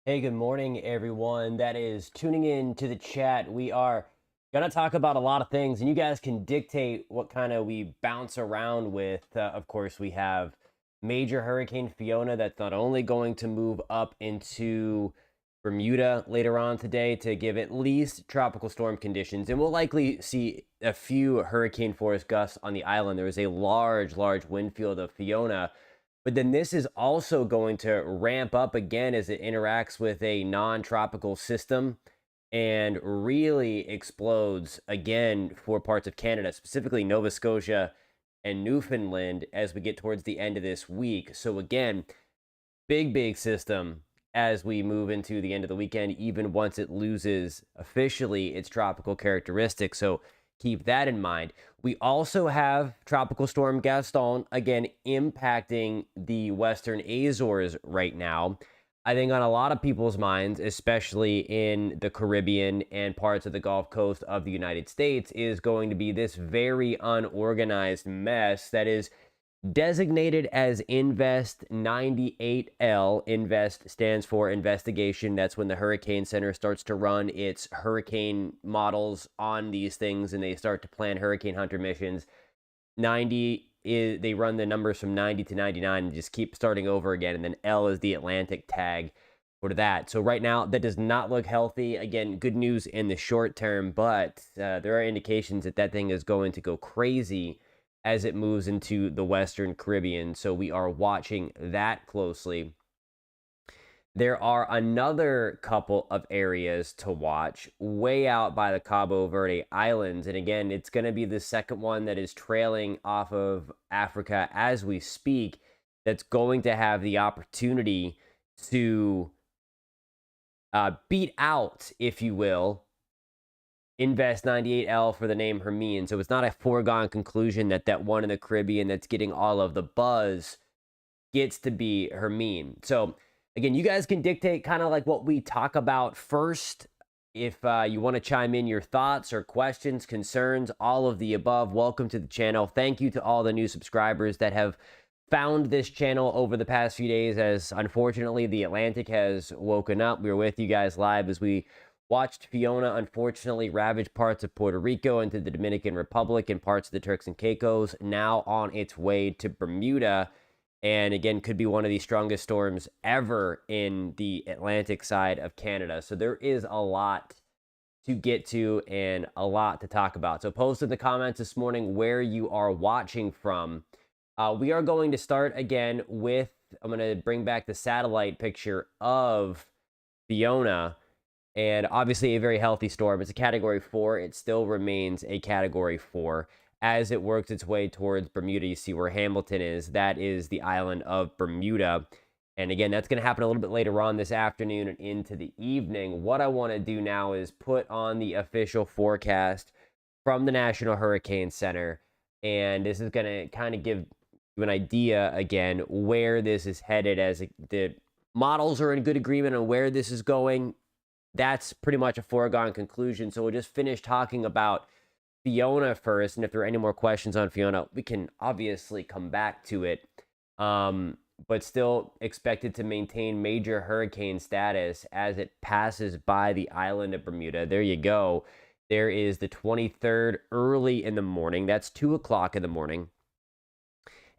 Hey, good morning, everyone that is tuning in to the chat. We are going to talk about a lot of things, and you guys can dictate what kind of we bounce around with. Of course, we have Major Hurricane Fiona that's not only going to move up into Bermuda later on today to give at least tropical storm conditions, and we'll likely see a few hurricane force gusts on the island. There is a large wind field of Fiona, but then this is also going to ramp up again as it interacts with a non-tropical system and really explodes again for parts of Canada, specifically Nova Scotia and Newfoundland, as we get towards the end of this week. So again, big system as we move into the end of the weekend, even once it loses officially its tropical characteristics. So keep that in mind. We also have Tropical Storm Gaston, again, impacting the Western Azores right now. I think on a lot of people's minds, especially in the Caribbean and parts of the Gulf Coast of the United States, is going to be this very unorganized mess that is designated as Invest 98L. Invest stands for investigation. That's when the Hurricane Center starts to run its hurricane models on these things and they start to plan hurricane hunter missions. 90 is they run the numbers from 90 to 99 and just keep starting over again. And then L is the Atlantic tag for that. So right now, that does not look healthy. Again, good news in the short term, but there are indications that that thing is going to go crazy as it moves into the Western Caribbean. So we are watching that closely. There are another couple of areas to watch way out by the Cabo Verde Islands. And again, it's going to be the second one that is trailing off of Africa as we speak, that's going to have the opportunity to beat out, if you will, Invest 98L for the name Hermine. So it's not a foregone conclusion that that one in the Caribbean that's getting all of the buzz gets to be Hermine. So again, you guys can dictate kind of like what we talk about first. If you want to chime in your thoughts or questions, concerns, all of the above, welcome to the channel. Thank you to all the new subscribers that have found this channel over the past few days, as unfortunately the Atlantic has woken up. We were with you guys live as we watched Fiona unfortunately ravage parts of Puerto Rico into the Dominican Republic and parts of the Turks and Caicos, now on its way to Bermuda. And again, could be one of the strongest storms ever in the Atlantic side of Canada. So there is a lot to get to and a lot to talk about. So post in the comments this morning where you are watching from. We are going to start again with, I'm going to bring back the satellite picture of Fiona. And obviously a very healthy storm. It's a Category 4. It still remains a Category 4. As it works its way towards Bermuda, you see where Hamilton is. That is the island of Bermuda. And again, that's going to happen a little bit later on this afternoon and into the evening. What I want to do now is put on the official forecast from the National Hurricane Center. And this is going to kind of give you an idea, again, where this is headed, as the models are in good agreement on where this is going. That's pretty much a foregone conclusion. So we'll just finish talking about Fiona first. And if there are any more questions on Fiona, we can obviously come back to it. But still expected to maintain major hurricane status as it passes by the island of Bermuda. There you go. There is the 23rd early in the morning. That's 2 o'clock in the morning.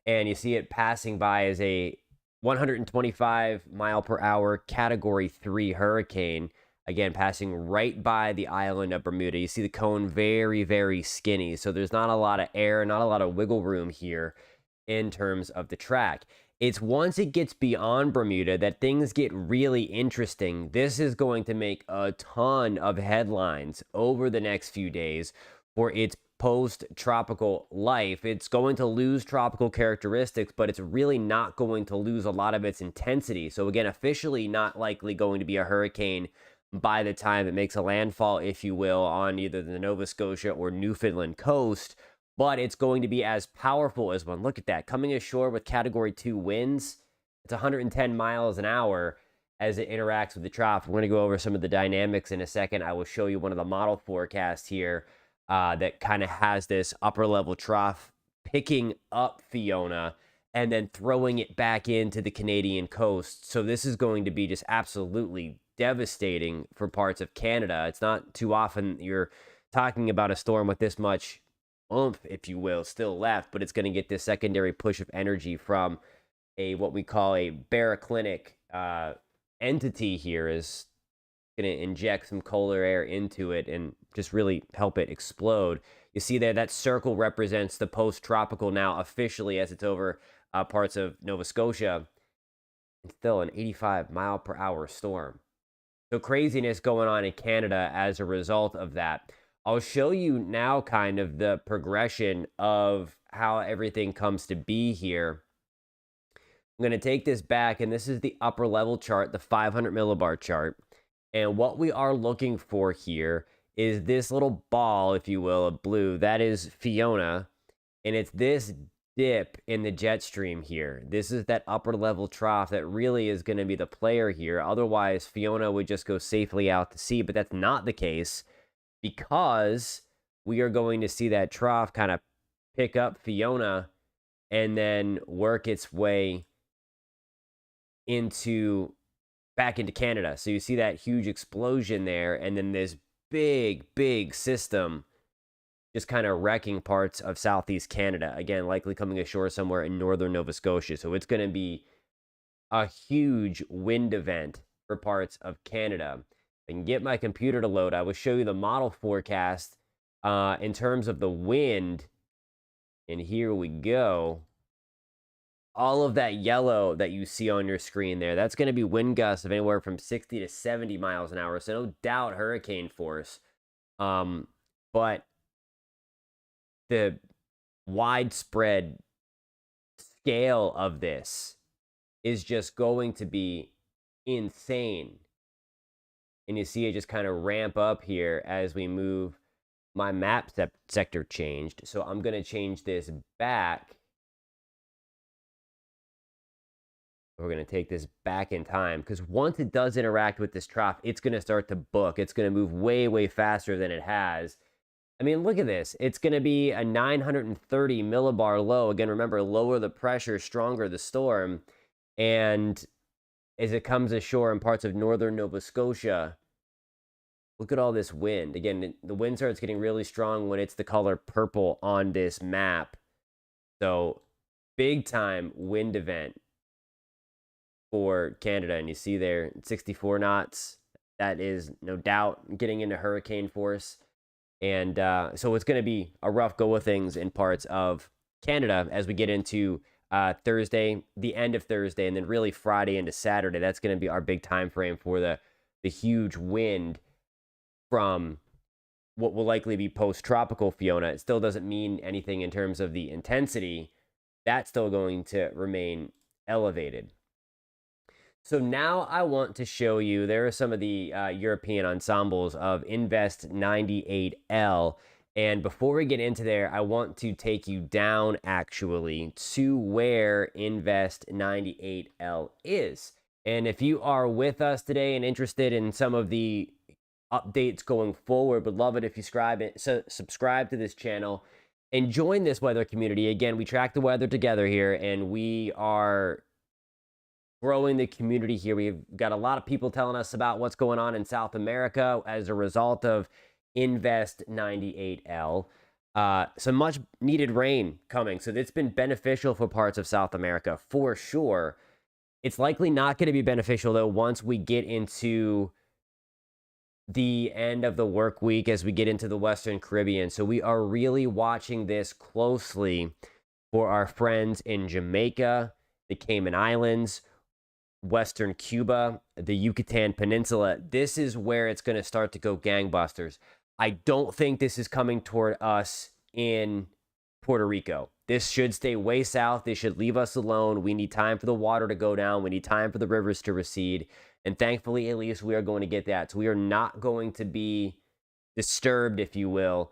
And you see it passing by as a 125 mile per hour Category 3 hurricane. Again, passing right by the island of Bermuda. You see the cone very skinny. So there's not a lot of air, not a lot of wiggle room here in terms of the track. It's once it gets beyond Bermuda that things get really interesting. This is going to make a ton of headlines over the next few days for its post-tropical life. It's going to lose tropical characteristics, but it's really not going to lose a lot of its intensity. So again, officially not likely going to be a hurricane by the time it makes a landfall, if you will, on either the Nova Scotia or Newfoundland coast, but it's going to be as powerful as one. Look at that, coming ashore with Category 2 winds. It's 110 miles an hour as it interacts with the trough. We're going to go over some of the dynamics in a second. I will show you one of the model forecasts here that kind of has this upper level trough picking up Fiona and then throwing it back into the Canadian coast. So this is going to be just absolutely devastating for parts of Canada. It's not too often you're talking about a storm with this much oomph, if you will, still left, but it's going to get this secondary push of energy from a what we call a baroclinic entity here is going to inject some colder air into it and just really help it explode. You see there, that circle represents the post-tropical now officially as it's over parts of Nova Scotia. It's still an 85-mile-per-hour storm. So craziness going on in Canada as a result of that. I'll show you now kind of the progression of how everything comes to be here. I'm going to take this back, and this is the upper level chart, the 500 millibar chart. And what we are looking for here is this little ball, if you will, of blue. That is Fiona, and it's this dip in the jet stream here. This is that upper level trough that really is going to be the player here. Otherwise, Fiona would just go safely out to sea, but that's not the case because we are going to see that trough kind of pick up Fiona and then work its way back into Canada. So you see that huge explosion there, and then this big system just kind of wrecking parts of southeast Canada. Again, likely coming ashore somewhere in northern Nova Scotia. So it's going to be a huge wind event for parts of Canada. I can get my computer to load. I will show you the model forecast in terms of the wind. And here we go. All of that yellow that you see on your screen there, that's going to be wind gusts of anywhere from 60 to 70 miles an hour. So no doubt hurricane force. But the widespread scale of this is just going to be insane. And you see it just kind of ramp up here as we move. My map sector changed. So I'm going to change this back. We're going to take this back in time because once it does interact with this trough, it's going to start to book. It's going to move way faster than it has. I mean, look at this. It's going to be a 930 millibar low. Again, remember, lower the pressure, stronger the storm. And as it comes ashore in parts of northern Nova Scotia, look at all this wind. Again, the wind starts getting really strong when it's the color purple on this map. So, big time wind event for Canada. And you see there, 64 knots. That is no doubt getting into hurricane force. And so it's going to be a rough go of things in parts of Canada as we get into Thursday, the end of Thursday, and then really Friday into Saturday. That's going to be our big time frame for the huge wind from what will likely be post-tropical Fiona. It still doesn't mean anything in terms of the intensity. That's still going to remain elevated. So now I want to show you, there are some of the European ensembles of Invest 98L. And before we get into there, I want to take you down actually to where Invest 98L is. And if you are with us today and interested in some of the updates going forward, would love it if you subscribe to this channel and join this weather community. Again, we track the weather together here, and we are growing the community here. We've got a lot of people telling us about what's going on in South America as a result of Invest 98L. Some much needed rain coming. So it's been beneficial for parts of South America for sure. It's likely not going to be beneficial though once we get into the end of the work week, as we get into the Western Caribbean. So we are really watching this closely for our friends in Jamaica, the Cayman Islands, Western Cuba, the Yucatan Peninsula. This is where it's going to start to go gangbusters. I don't think this is coming toward us in Puerto Rico. This should stay way south. This should leave us alone. We need time for the water to go down. We need time for the rivers to recede. And thankfully, at least we are going to get that. So we are not going to be disturbed, if you will,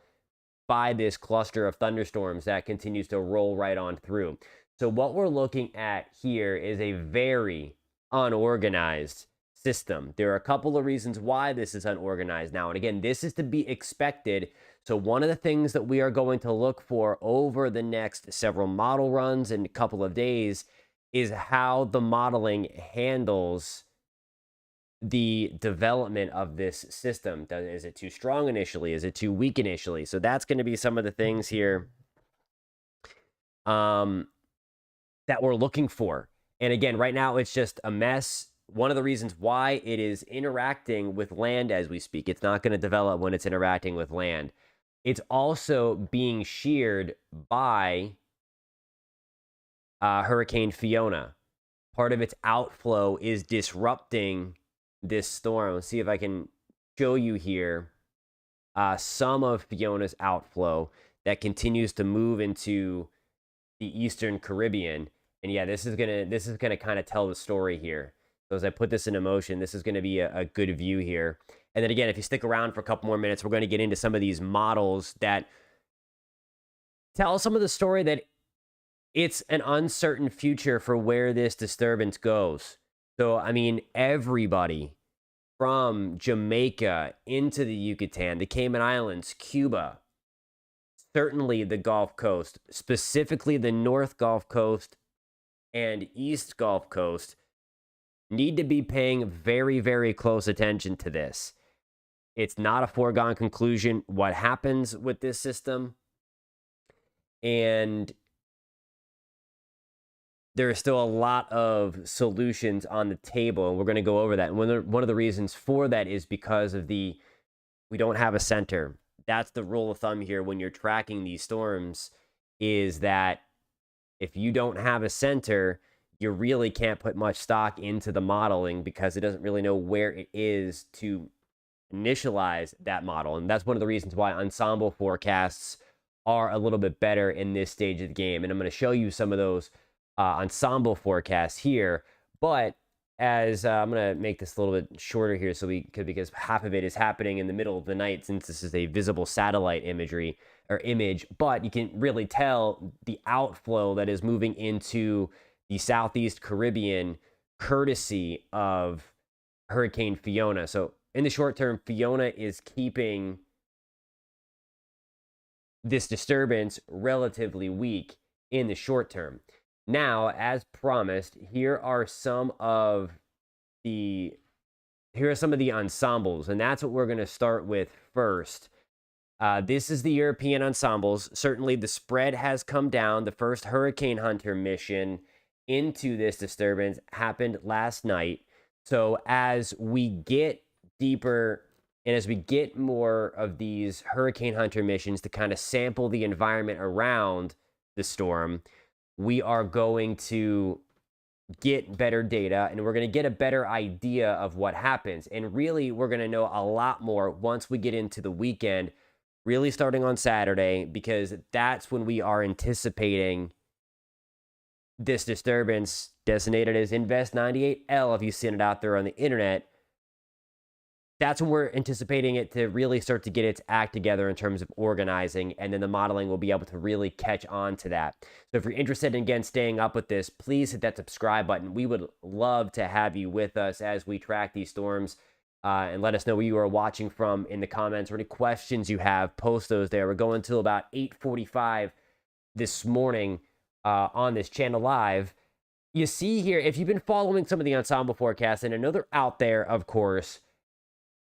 by this cluster of thunderstorms that continues to roll right on through. So what we're looking at here is a very unorganized system. There are a couple of reasons why this is unorganized now. And again, this is to be expected. So one of the things that we are going to look for over the next several model runs and a couple of days is how the modeling handles the development of this system. Is it too strong initially? Is it too weak initially? So that's going to be some of the things here that we're looking for. And again, right now it's just a mess. One of the reasons why it is interacting with land as we speak, it's not going to develop when it's interacting with land. It's also being sheared by Hurricane Fiona. Part of its outflow is disrupting this storm. Let's see if I can show you here some of Fiona's outflow that continues to move into the Eastern Caribbean. And yeah, this is gonna kind of tell the story here. So as I put this into motion, this is going to be a good view here. And then again, if you stick around for a couple more minutes, we're going to get into some of these models that tell some of the story that it's an uncertain future for where this disturbance goes. So, I mean, everybody from Jamaica into the Yucatan, the Cayman Islands, Cuba, certainly the Gulf Coast, specifically the North Gulf Coast and East Gulf Coast, need to be paying very, very close attention to this. It's not a foregone conclusion what happens with this system. And there is still a lot of solutions on the table, and we're going to go over that. And one of the reasons for that is because of we don't have a center. That's the rule of thumb here when you're tracking these storms, is that if you don't have a center, you really can't put much stock into the modeling because it doesn't really know where it is to initialize that model. And that's one of the reasons why ensemble forecasts are a little bit better in this stage of the game. And I'm going to show you some of those ensemble forecasts here. But as I'm going to make this a little bit shorter here because half of it is happening in the middle of the night, since this is a visible satellite image, but you can really tell the outflow that is moving into the Southeast Caribbean courtesy of Hurricane Fiona. So in the short term, Fiona is keeping this disturbance relatively weak in the short term. Now, as promised, here are some of the ensembles, and that's what we're going to start with first. This is the European ensembles. Certainly the spread has come down. The first Hurricane Hunter mission into this disturbance happened last night. So as we get deeper and as we get more of these Hurricane Hunter missions to kind of sample the environment around the storm, we are going to get better data and we're going to get a better idea of what happens. And really, we're going to know a lot more once we get into the weekend, really starting on Saturday, because that's when we are anticipating this disturbance, designated as Invest 98L, if you've seen it out there on the internet. That's when we're anticipating it to really start to get its act together in terms of organizing, and then the modeling will be able to really catch on to that. So if you're interested in, again, staying up with this, please hit that subscribe button. We would love to have you with us as we track these storms, and let us know where you are watching from in the comments, or any questions you have, post those there. We're going till about 8:45 this morning on this channel live. You see here, if you've been following some of the ensemble forecasts, and I know they're out there, of course,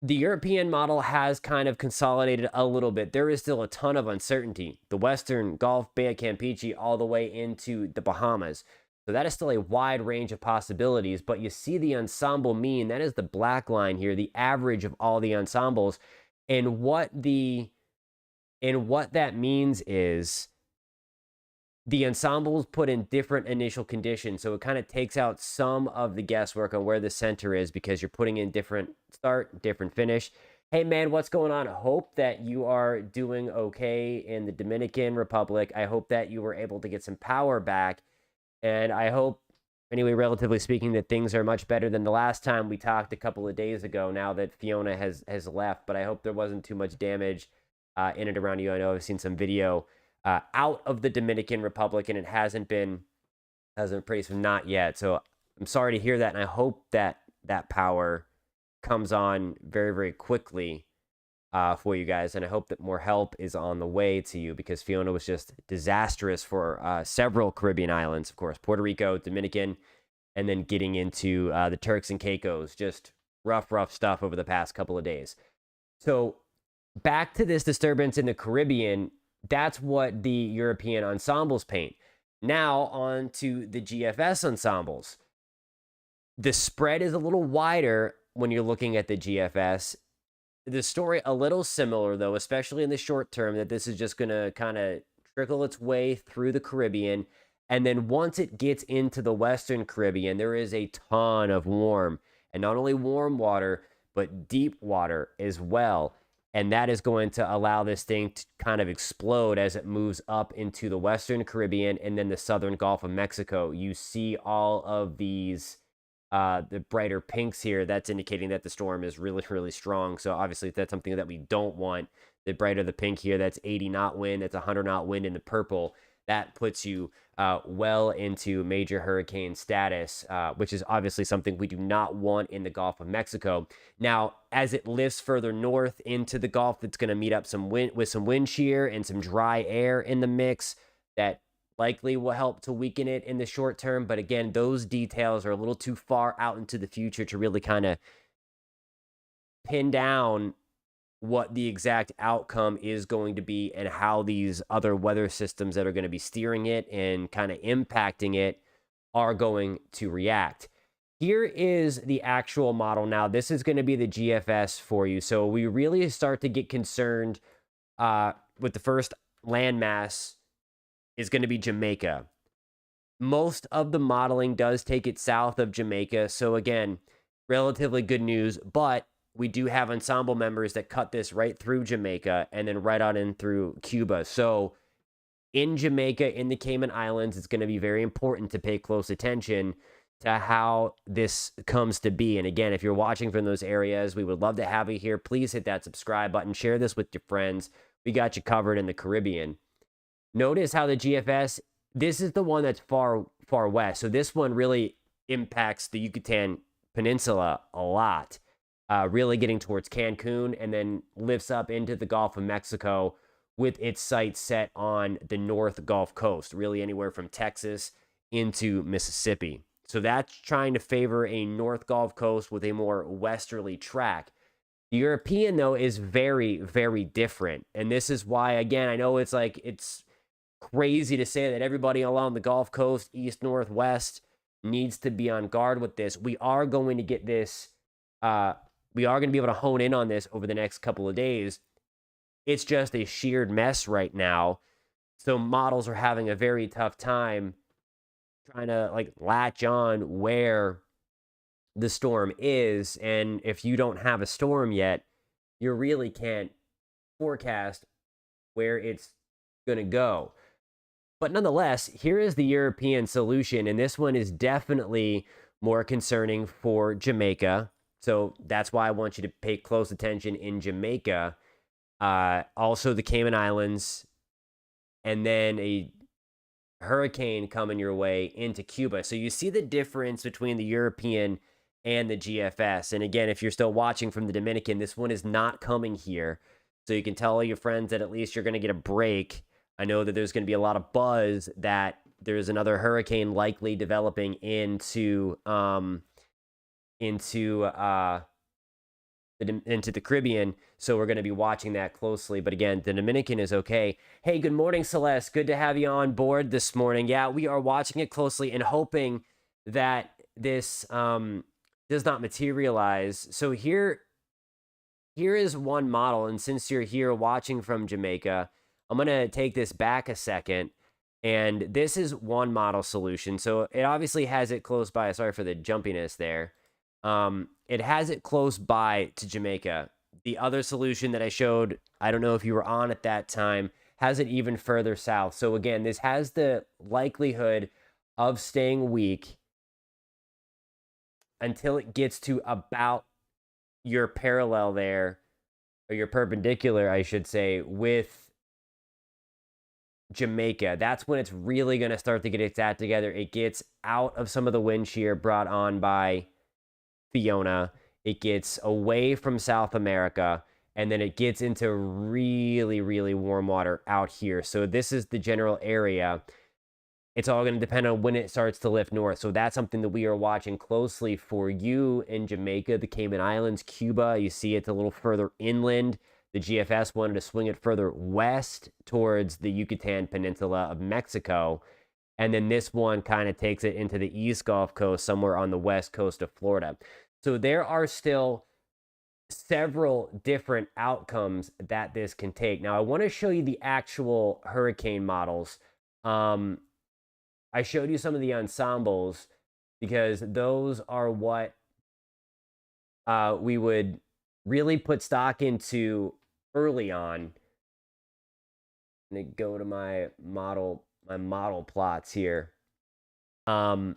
the European model has kind of consolidated a little bit. There is still a ton of uncertainty. The Western Gulf, Bay of Campeche, all the way into the Bahamas. So that is still a wide range of possibilities, but you see the ensemble mean, that is the black line here, the average of all the ensembles. And what that means is the ensembles put in different initial conditions. So it kind of takes out some of the guesswork on where the center is, because you're putting in different start, different finish. Hey man, what's going on? I hope that you are doing okay in the Dominican Republic. I hope that you were able to get some power back. And I hope, anyway, relatively speaking, that things are much better than the last time we talked a couple of days ago, now that Fiona has left. But I hope there wasn't too much damage in and around you. I know I've seen some video out of the Dominican Republic, and it hasn't been pretty, so not yet. So I'm sorry to hear that, and I hope that that power comes on very, very quickly for you guys. And I hope that more help is on the way to you, because Fiona was just disastrous for several Caribbean islands, of course, Puerto Rico, Dominican, and then getting into the Turks and Caicos. Just rough, rough stuff over the past couple of days. So back to this disturbance in the Caribbean, that's what the European ensembles paint. Now on to the GFS ensembles. The spread is a little wider when you're looking at the GFS. The story a little similar, though, especially in the short term, that this is just going to kind of trickle its way through the Caribbean. And then once it gets into the Western Caribbean, there is a ton of warm, and not only warm water, but deep water as well. And that is going to allow this thing to kind of explode as it moves up into the Western Caribbean and then the Southern Gulf of Mexico. You see all of these, the brighter pinks here. That's indicating that the storm is really, really strong. So obviously that's something that we don't want. The brighter the pink here, that's 80 knot wind. That's 100 knot wind in the purple. That puts you well into major hurricane status, which is obviously something we do not want in the Gulf of Mexico. Now, as it lifts further north into the Gulf, it's going to meet up with some wind shear and some dry air in the mix that likely will help to weaken it in the short term. But again, those details are a little too far out into the future to really kind of pin down what the exact outcome is going to be and how these other weather systems that are going to be steering it and kind of impacting it are going to react. Here is the actual model. Now, this is going to be the GFS for you. So we really start to get concerned with the first landmass is going to be Jamaica. Most of the modeling does take it south of Jamaica. So again, relatively good news, but we do have ensemble members that cut this right through Jamaica and then right on in through Cuba. So in Jamaica, in the Cayman Islands, it's going to be very important to pay close attention to how this comes to be. And again, if you're watching from those areas, we would love to have you here. Please hit that subscribe button. Share this with your friends. We got you covered in the Caribbean. Notice how the GFS, this is the one that's far, far west. So this one really impacts the Yucatan Peninsula a lot. Really getting towards Cancun, and then lifts up into the Gulf of Mexico with its sights set on the North Gulf Coast, really anywhere from Texas into Mississippi. So that's trying to favor a North Gulf Coast with a more westerly track. The European, though, is very, very different. And this is why, again, I know it's crazy to say that everybody along the Gulf Coast, east, north, west, needs to be on guard with this. We are going to get this we are going to be able to hone in on this over the next couple of days. It's just a sheared mess right now. So models are having a very tough time trying to latch on where the storm is. And if you don't have a storm yet, you really can't forecast where it's going to go. But nonetheless, here is the European solution. And this one is definitely more concerning for Jamaica. So that's why I want you to pay close attention in Jamaica. Also the Cayman Islands, and then a hurricane coming your way into Cuba. So you see the difference between the European and the GFS. And again, if you're still watching from the Dominican, this one is not coming here. So you can tell all your friends that at least you're going to get a break. I know that there's going to be a lot of buzz that there's another hurricane likely developing into the Caribbean, so we're going to be watching that closely. But again, the Dominican is okay. Hey, good morning, Celeste. Good to have you on board this morning. Yeah, we are watching it closely and hoping that this does not materialize. So here is one model, and since you're here watching from Jamaica, I'm going to take this back a second. And this is one model solution. So it obviously has it close by. Sorry for the jumpiness there. It has it close by to Jamaica. The other solution that I showed, I don't know if you were on at that time, has it even further south. So again, this has the likelihood of staying weak until it gets to about your parallel there, or your perpendicular, I should say, with Jamaica. That's when it's really going to start to get its act together. It gets out of some of the wind shear brought on by Fiona, it gets away from South America, and then it gets into really, really warm water out here. So this is the general area. It's all going to depend on when it starts to lift north. So that's something that we are watching closely for you in Jamaica, the Cayman Islands, Cuba. You see it's a little further inland. The GFS wanted to swing it further west towards the Yucatan Peninsula of Mexico. And then this one kind of takes it into the East Gulf Coast, somewhere on the west coast of Florida. So there are still several different outcomes that this can take. Now, I want to show you the actual hurricane models. I showed you some of the ensembles because those are what we would really put stock into early on. I'm going to go to my model plots here. But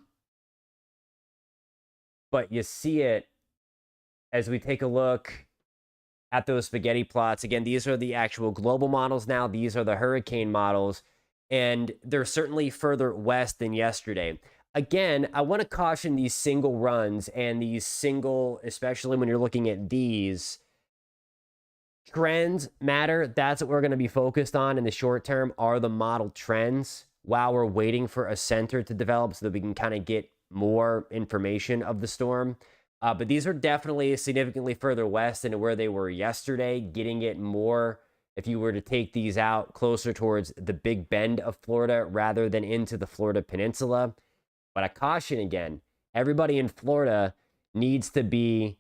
you see it as we take a look at those spaghetti plots. Again, these are the actual global models now. These are the hurricane models, and they're certainly further west than yesterday. Again, I want to caution these single runs and these single, especially when you're looking at these. Trends matter. That's what we're going to be focused on in the short term, are the model trends, while we're waiting for a center to develop so that we can kind of get more information of the storm. But these are definitely significantly further west than where they were yesterday, getting it more, if you were to take these out, closer towards the Big Bend of Florida rather than into the Florida Peninsula. But I caution again, everybody in Florida needs to be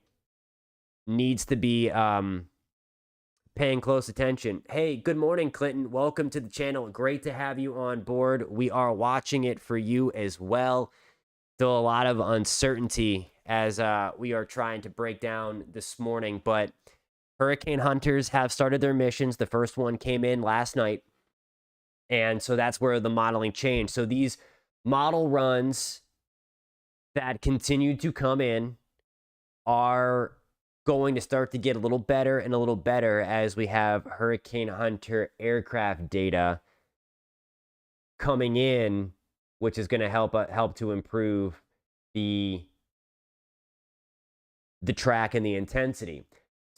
paying close attention. Hey, good morning, Clinton. Welcome to the channel. Great to have you on board. We are watching it for you as well. Still a lot of uncertainty as we are trying to break down this morning, but hurricane hunters have started their missions. The first one came in last night, and so that's where the modeling changed. So these model runs that continue to come in are going to start to get a little better and a little better as we have hurricane hunter aircraft data coming in, which is going to help to improve the track and the intensity.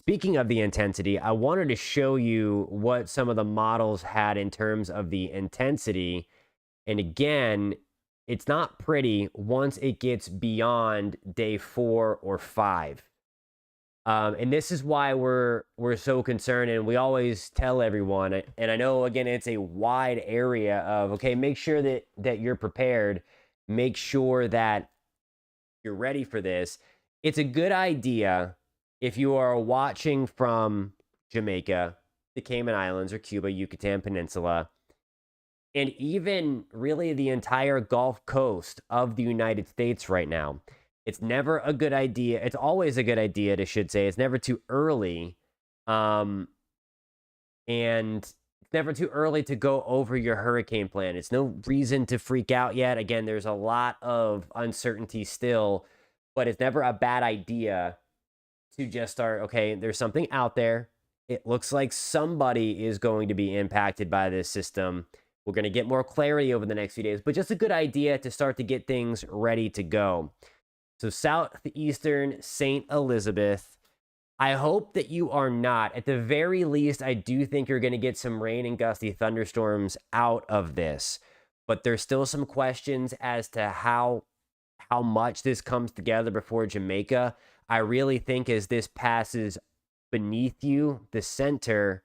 Speaking of the intensity, I wanted to show you what some of the models had in terms of the intensity. And again, it's not pretty once it gets beyond day 4 or 5. And this is why we're so concerned, and we always tell everyone, and I know, again, it's a wide area of, okay, make sure that you're prepared. Make sure that you're ready for this. It's a good idea if you are watching from Jamaica, the Cayman Islands, or Cuba, Yucatan Peninsula, and even really the entire Gulf Coast of the United States right now. It's never a good idea. It's always a good idea, I should say. It's never too early. And it's never too early to go over your hurricane plan. It's no reason to freak out yet. Again, there's a lot of uncertainty still, but it's never a bad idea to just start, okay, there's something out there. It looks like somebody is going to be impacted by this system. We're going to get more clarity over the next few days, but just a good idea to start to get things ready to go. So southeastern St. Elizabeth, I hope that you are not. At the very least, I do think you're going to get some rain and gusty thunderstorms out of this. But there's still some questions as to how much this comes together before Jamaica. I really think as this passes beneath you, the center,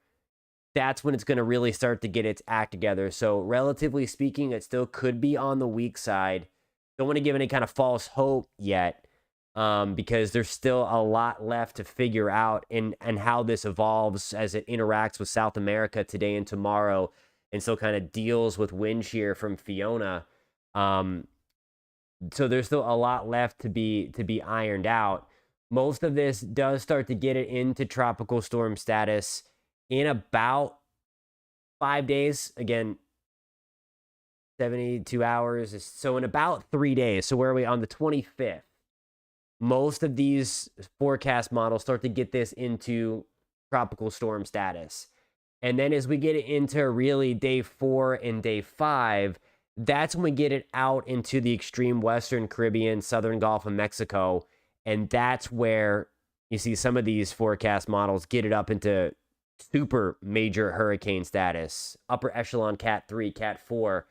that's when it's going to really start to get its act together. So relatively speaking, it still could be on the weak side. Don't want to give any kind of false hope yet, because there's still a lot left to figure out and how this evolves as it interacts with South America today and tomorrow, and still kind of deals with wind shear from Fiona. So there's still a lot left to be ironed out. Most of this does start to get it into tropical storm status in about 5 days. Again, 72 hours. So in about 3 days. So where are we? On the 25th. Most of these forecast models start to get this into tropical storm status. And then as we get it into really day 4 and day 5, that's when we get it out into the extreme Western Caribbean, Southern Gulf of Mexico. And that's where you see some of these forecast models get it up into super major hurricane status, upper echelon Cat 3, Cat 4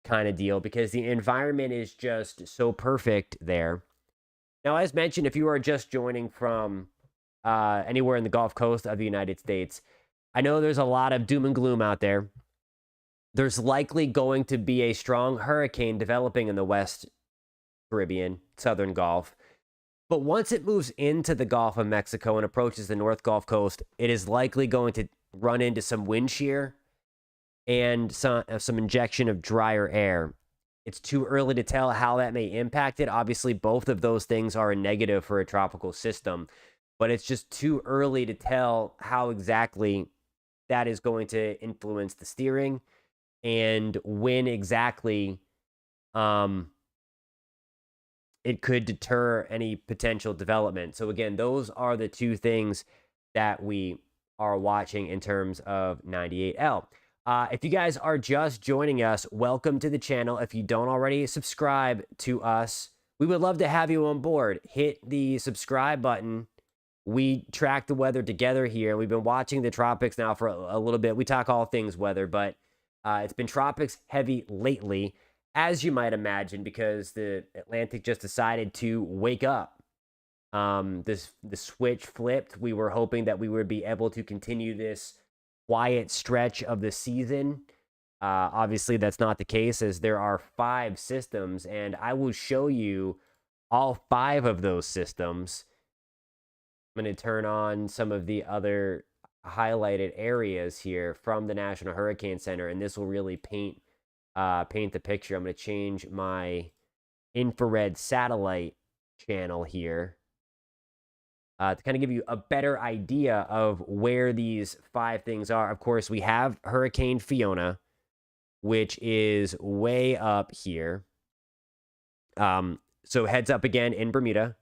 kind of deal, because the environment is just so perfect there. Now, as mentioned, if you are just joining from anywhere in the Gulf Coast of the United States, I know there's a lot of doom and gloom out there. There's likely going to be a strong hurricane developing in the West Caribbean, Southern Gulf. But once it moves into the Gulf of Mexico and approaches the North Gulf Coast, it is likely going to run into some wind shear and some injection of drier air. It's too early to tell how that may impact it. Obviously, both of those things are a negative for a tropical system, but it's just too early to tell how exactly that is going to influence the steering and when exactly it could deter any potential development. So again, those are the two things that we are watching in terms of 98L. If you guys are just joining us, welcome to the channel. If you don't already subscribe to us, we would love to have you on board. Hit the subscribe button. We track the weather together here. We've been watching the tropics now for a little bit. We talk all things weather, but it's been tropics heavy lately, as you might imagine, because the Atlantic just decided to wake up. The switch flipped. We were hoping that we would be able to continue this quiet stretch of the season. Obviously, that's not the case, as there are 5 systems, and I will show you all 5 of those systems. I'm going to turn on some of the other highlighted areas here from the National Hurricane Center, and this will really paint the picture. I'm going to change my infrared satellite channel here to kind of give you a better idea of where these 5 things are. Of course, we have Hurricane Fiona, which is way up here. So heads up again in Bermuda.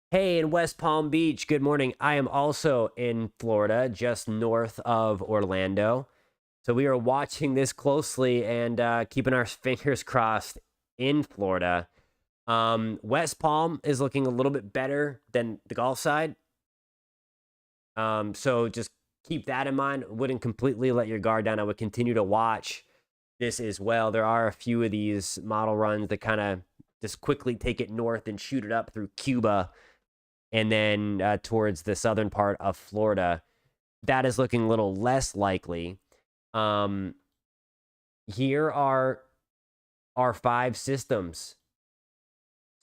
Hey, in West Palm Beach, good morning. I am also in Florida, just north of Orlando. So we are watching this closely and keeping our fingers crossed in Florida. West Palm is looking a little bit better than the Gulf side. So just keep that in mind. Wouldn't completely let your guard down. I would continue to watch this as well. There are a few of these model runs that kind of just quickly take it north and shoot it up through Cuba and then towards the southern part of Florida. That is looking a little less likely. Here are our 5 systems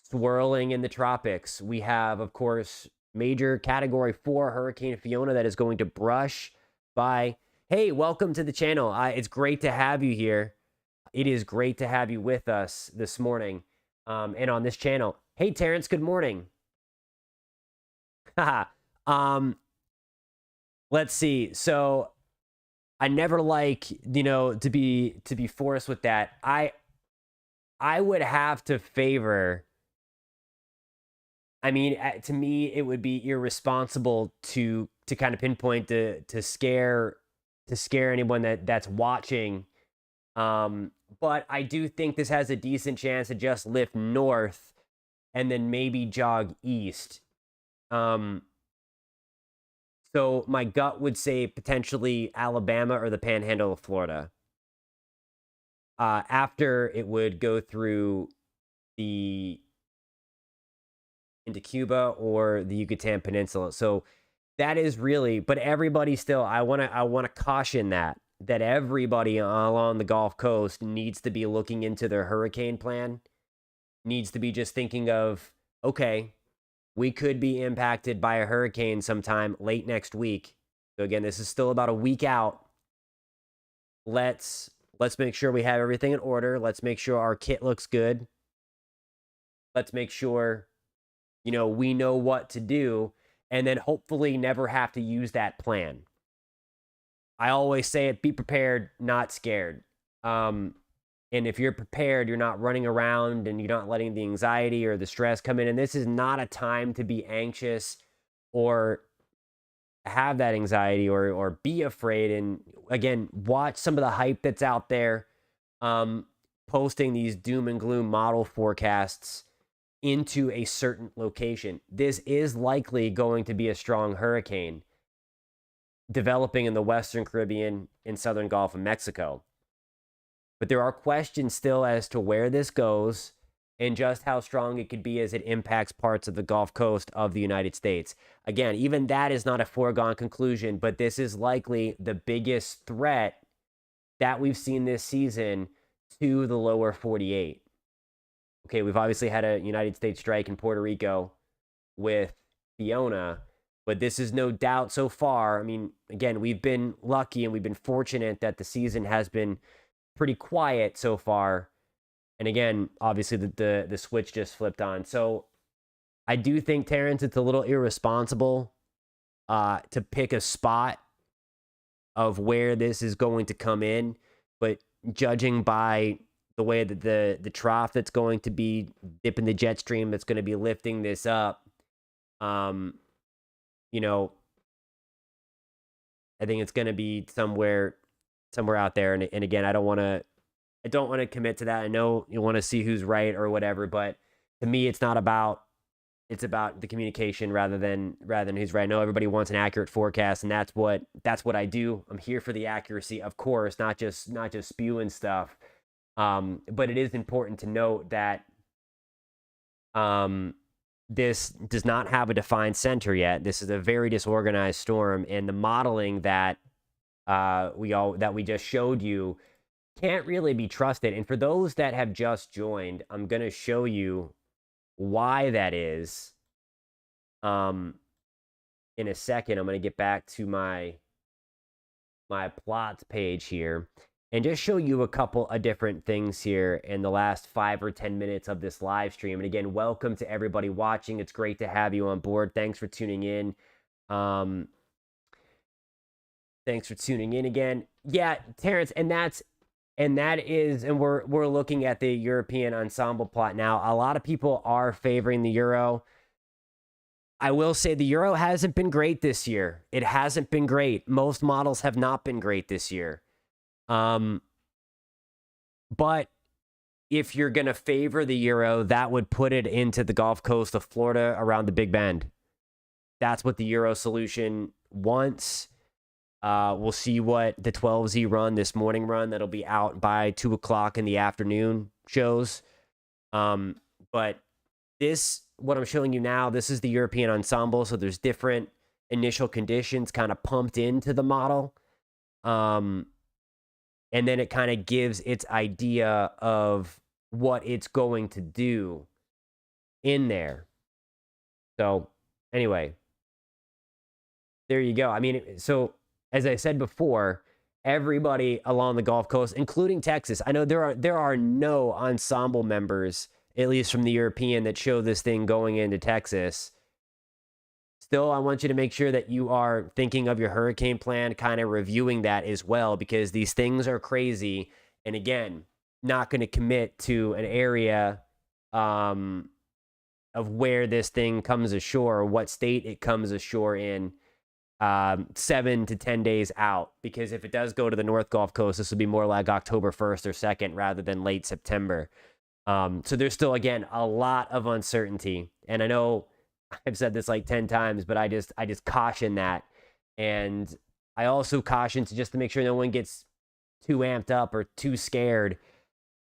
swirling in the tropics. We have, of course, major Category 4 Hurricane Fiona that is going to brush by. Hey, welcome to the channel. It's great to have you here. It is great to have you with us this morning and on this channel. Hey, Terrence, good morning. Let's see. So I never like, to be forced with that. I would have to favor. I mean, to me, it would be irresponsible to kind of pinpoint to scare anyone that's watching. But I do think this has a decent chance to just lift north and then maybe jog east. So my gut would say potentially Alabama or the Panhandle of Florida. After it would go through into Cuba or the Yucatan Peninsula. So that is really, but everybody still, I want to caution that everybody along the Gulf Coast needs to be looking into their hurricane plan, needs to be just thinking of, okay, we could be impacted by a hurricane sometime late next week. So again, this is still about a week out. Let's make sure we have everything in order. Let's make sure our kit looks good. Let's make sure, we know what to do, and then hopefully never have to use that plan. I always say it, be prepared, not scared. And if you're prepared, you're not running around and you're not letting the anxiety or the stress come in. And this is not a time to be anxious or have that anxiety or be afraid. And again, watch some of the hype that's out there, posting these doom and gloom model forecasts into a certain location. This is likely going to be a strong hurricane developing in the Western Caribbean and Southern Gulf of Mexico. But there are questions still as to where this goes and just how strong it could be as it impacts parts of the Gulf Coast of the United States. Again, even that is not a foregone conclusion, but this is likely the biggest threat that we've seen this season to the lower 48. Okay, we've obviously had a United States strike in Puerto Rico with Fiona, but this is no doubt so far. I mean, again, we've been lucky and we've been fortunate that the season has been pretty quiet so far. And again, obviously the switch just flipped on. So I do think, Terrence, it's a little irresponsible to pick a spot of where this is going to come in. But judging by the way that the trough that's going to be dipping the jet stream that's going to be lifting this up, you know, I think it's going to be somewhere out there. And again, I don't want to commit to that. I know you want to see who's right or whatever, but to me, it's about the communication rather than who's right. I know everybody wants an accurate forecast, and that's what I do. I'm here for the accuracy, of course, not just spewing stuff. But it is important to note that this does not have a defined center yet. This is a very disorganized storm, and the modeling that we just showed you can't really be trusted. And for those that have just joined, I'm going to show you why that is in a second. I'm going to get back to my plots page here and just show you a couple of different things here in the last 5 or 10 minutes of this live stream. And again, welcome to everybody watching. It's great to have you on board. Thanks for tuning in. Thanks for tuning in again. Yeah, Terrence, and we're looking at the European ensemble plot now. A lot of people are favoring the euro. I will say the euro hasn't been great this year. It hasn't been great. Most models have not been great this year. But if you're going to favor the euro, that would put it into the Gulf Coast of Florida around the Big Bend. That's what the euro solution wants. We'll see what the 12Z run, this morning run, that'll be out by 2 o'clock in the afternoon shows. But what I'm showing you now, this is the European ensemble. So there's different initial conditions kind of pumped into the model. And then it kind of gives its idea of what it's going to do in there. So anyway, there you go. I mean, so as I said before, everybody along the Gulf Coast, including Texas, I know there are no ensemble members, at least from the European, that show this thing going into Texas. Still, I want you to make sure that you are thinking of your hurricane plan, kind of reviewing that as well, because these things are crazy. And again, not going to commit to an area of where this thing comes ashore, or what state it comes ashore in 7 to 10 days out. Because if it does go to the North Gulf Coast, this will be more like October 1st or 2nd rather than late September. So there's still, again, a lot of uncertainty. And I know I've said this like 10 times, but I just caution that. And I also caution to make sure no one gets too amped up or too scared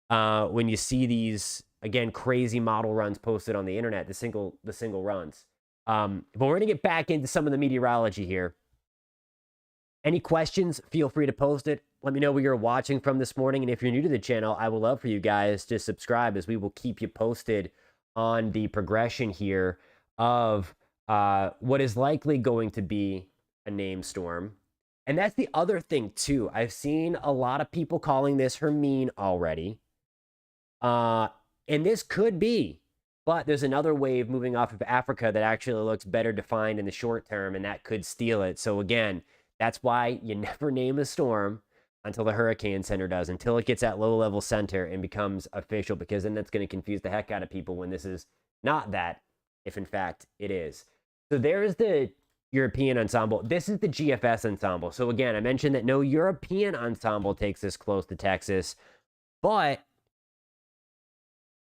when you see these, again, crazy model runs posted on the internet, the single runs. But we're going to get back into some of the meteorology here. Any questions, feel free to post it. Let me know where you're watching from this morning. And if you're new to the channel, I would love for you guys to subscribe, as we will keep you posted on the progression here of what is likely going to be a named storm. And that's the other thing, too. I've seen a lot of people calling this Hermine already. And this could be. But there's another wave moving off of Africa that actually looks better defined in the short term, and that could steal it. So again, that's why you never name a storm until the Hurricane Center does, until it gets that low-level center and becomes official, because then that's going to confuse the heck out of people when this is not that, if in fact it is. So there's the European ensemble. This is the GFS ensemble. So again, I mentioned that no European ensemble takes this close to Texas, but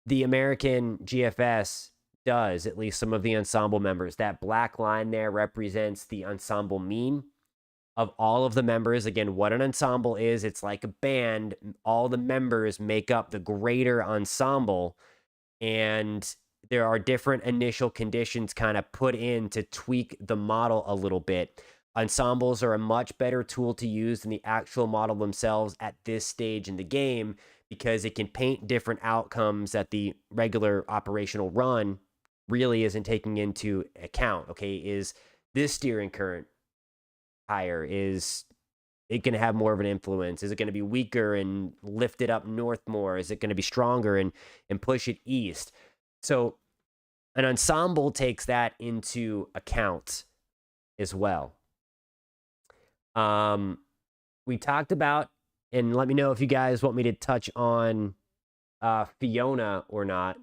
the American GFS does, at least some of the ensemble members. That black line there represents the ensemble mean of all of the members. Again, what an ensemble is, it's like a band. All the members make up the greater ensemble, and there are different initial conditions kind of put in to tweak the model a little bit. Ensembles are a much better tool to use than the actual model themselves at this stage in the game, because it can paint different outcomes that the regular operational run really isn't taking into account. Okay, is this steering current higher? Is it going to have more of an influence? Is it going to be weaker and lift it up north more? Is it going to be stronger and push it east? So an ensemble takes that into account as well. We talked about, and let me know if you guys want me to touch on Fiona or not.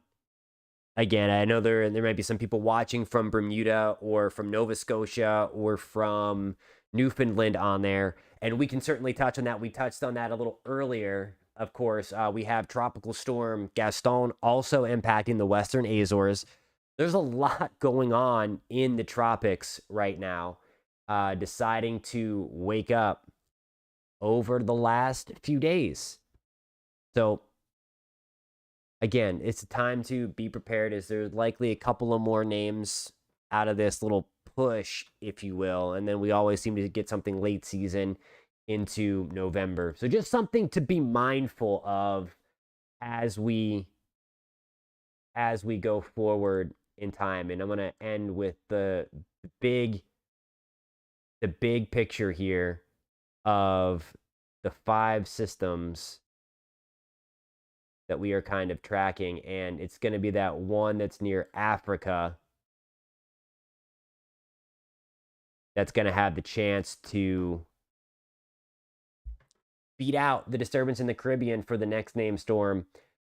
Again, I know there might be some people watching from Bermuda or from Nova Scotia or from Newfoundland on there, and we can certainly touch on that. We touched on that a little earlier. Of course, we have Tropical Storm Gaston also impacting the Western Azores. There's a lot going on in the tropics right now, deciding to wake up over the last few days. So again, it's a time to be prepared, as there's likely a couple of more names out of this little push, if you will. And then we always seem to get something late season into November. So just something to be mindful of as we go forward in time. And I'm going to end with the big picture here of the 5 systems that we are kind of tracking, and it's going to be that one that's near Africa that's going to have the chance to beat out the disturbance in the Caribbean for the next named storm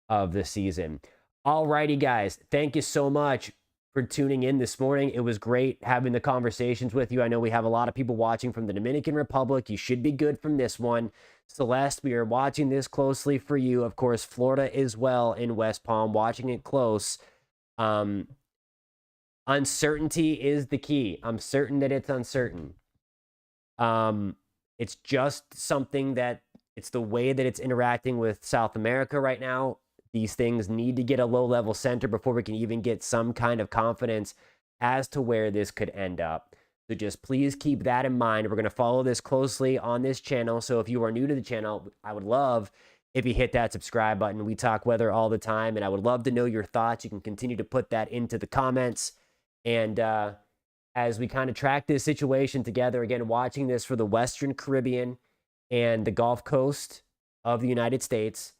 of the season. Alrighty, guys, thank you so much for tuning in this morning. It was great having the conversations with you. I know we have a lot of people watching from the Dominican Republic. You should be good from this one. Celeste, we are watching this closely for you. Of course, Florida as well in West Palm, watching it close. Uncertainty is the key. I'm certain that it's uncertain. It's just something that it's the way that it's interacting with South America right now. These things need to get a low-level center before we can even get some kind of confidence as to where this could end up. So just please keep that in mind. We're going to follow this closely on this channel. So if you are new to the channel, I would love if you hit that subscribe button. We talk weather all the time, and I would love to know your thoughts. You can continue to put that into the comments. And as we kind of track this situation together, again, watching this for the Western Caribbean and the Gulf Coast of the United States,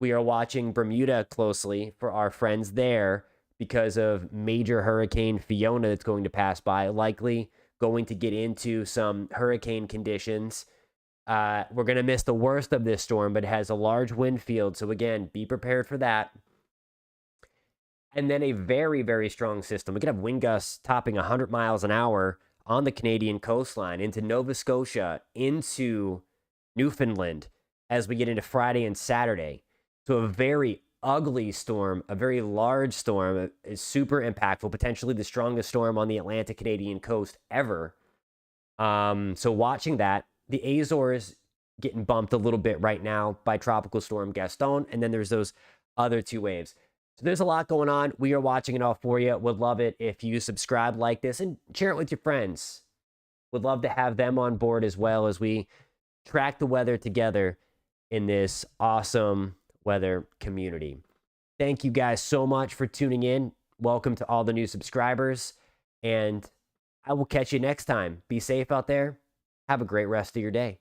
we are watching Bermuda closely for our friends there because of major Hurricane Fiona that's going to pass by, likely going to get into some hurricane conditions. We're going to miss the worst of this storm, but it has a large wind field. So again, be prepared for that. And then a very, very strong system. We could have wind gusts topping 100 miles an hour on the Canadian coastline into Nova Scotia, into Newfoundland as we get into Friday and Saturday. So a very ugly storm, a very large storm, is super impactful, potentially the strongest storm on the Atlantic Canadian coast ever. So watching that, the Azores getting bumped a little bit right now by Tropical Storm Gaston, and then there's those other 2 waves. So there's a lot going on. We are watching it all for you. Would love it if you subscribe, like this, and share it with your friends. Would love to have them on board as well as we track the weather together in this awesome weather community. Thank you guys so much for tuning in. Welcome to all the new subscribers, and I will catch you next time. Be safe out there. Have a great rest of your day.